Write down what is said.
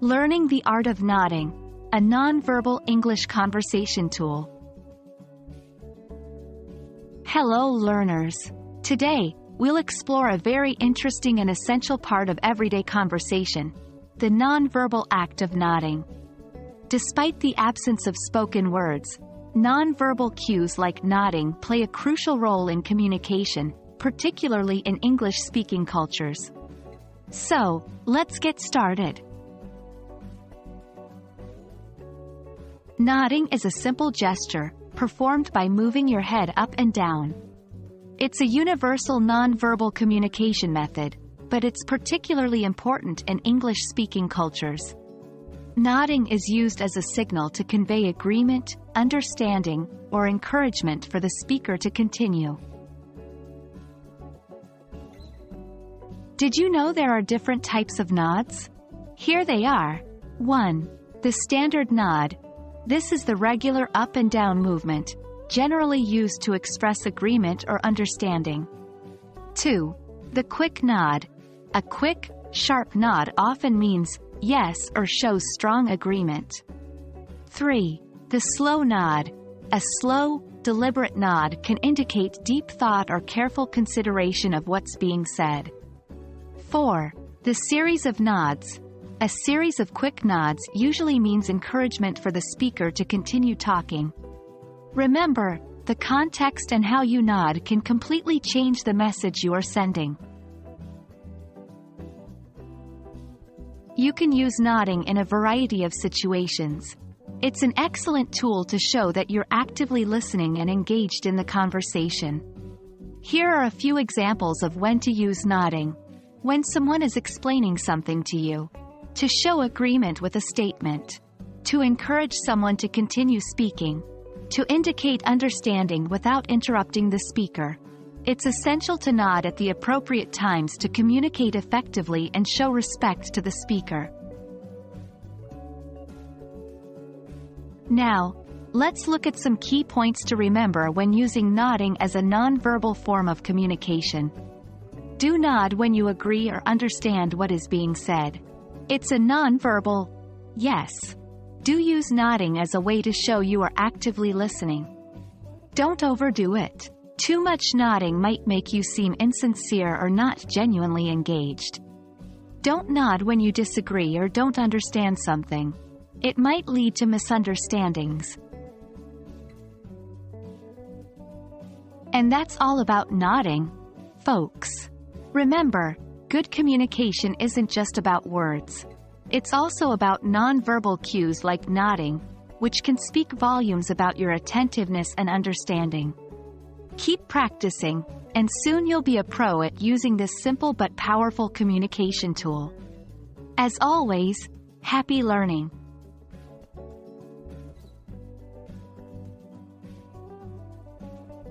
Learning the art of nodding, a nonverbal English conversation tool. Hello learners. Today, we'll explore a very interesting and essential part of everyday conversation, the nonverbal act of nodding. Despite the absence of spoken words, nonverbal cues like nodding play a crucial role in communication, particularly in English-speaking cultures. So, let's get started. Nodding is a simple gesture, performed by moving your head up and down. It's a universal nonverbal communication method, but it's particularly important in English-speaking cultures. Nodding is used as a signal to convey agreement, understanding, or encouragement for the speaker to continue. Did you know there are different types of nods? Here they are. 1. The standard nod. This is the regular up and down movement, generally used to express agreement or understanding. 2. The quick nod. A quick, sharp nod often means yes or shows strong agreement. 3. The slow nod. A slow, deliberate nod can indicate deep thought or careful consideration of what's being said. 4. The series of nods. A series of quick nods usually means encouragement for the speaker to continue talking. Remember, the context and how you nod can completely change the message you are sending. You can use nodding in a variety of situations. It's an excellent tool to show that you're actively listening and engaged in the conversation. Here are a few examples of when to use nodding. When someone is explaining something to you. To show agreement with a statement. To encourage someone to continue speaking. To indicate understanding without interrupting the speaker. It's essential to nod at the appropriate times to communicate effectively and show respect to the speaker. Now, let's look at some key points to remember when using nodding as a nonverbal form of communication. Do nod when you agree or understand what is being said. It's a nonverbal yes. Do use nodding as a way to show you are actively listening. Don't overdo it. Too much nodding might make you seem insincere or not genuinely engaged. Don't nod when you disagree or don't understand something. It might lead to misunderstandings. And that's all about nodding, folks. Remember, good communication isn't just about words. It's also about nonverbal cues like nodding, which can speak volumes about your attentiveness and understanding. Keep practicing, and soon you'll be a pro at using this simple but powerful communication tool. As always, happy learning!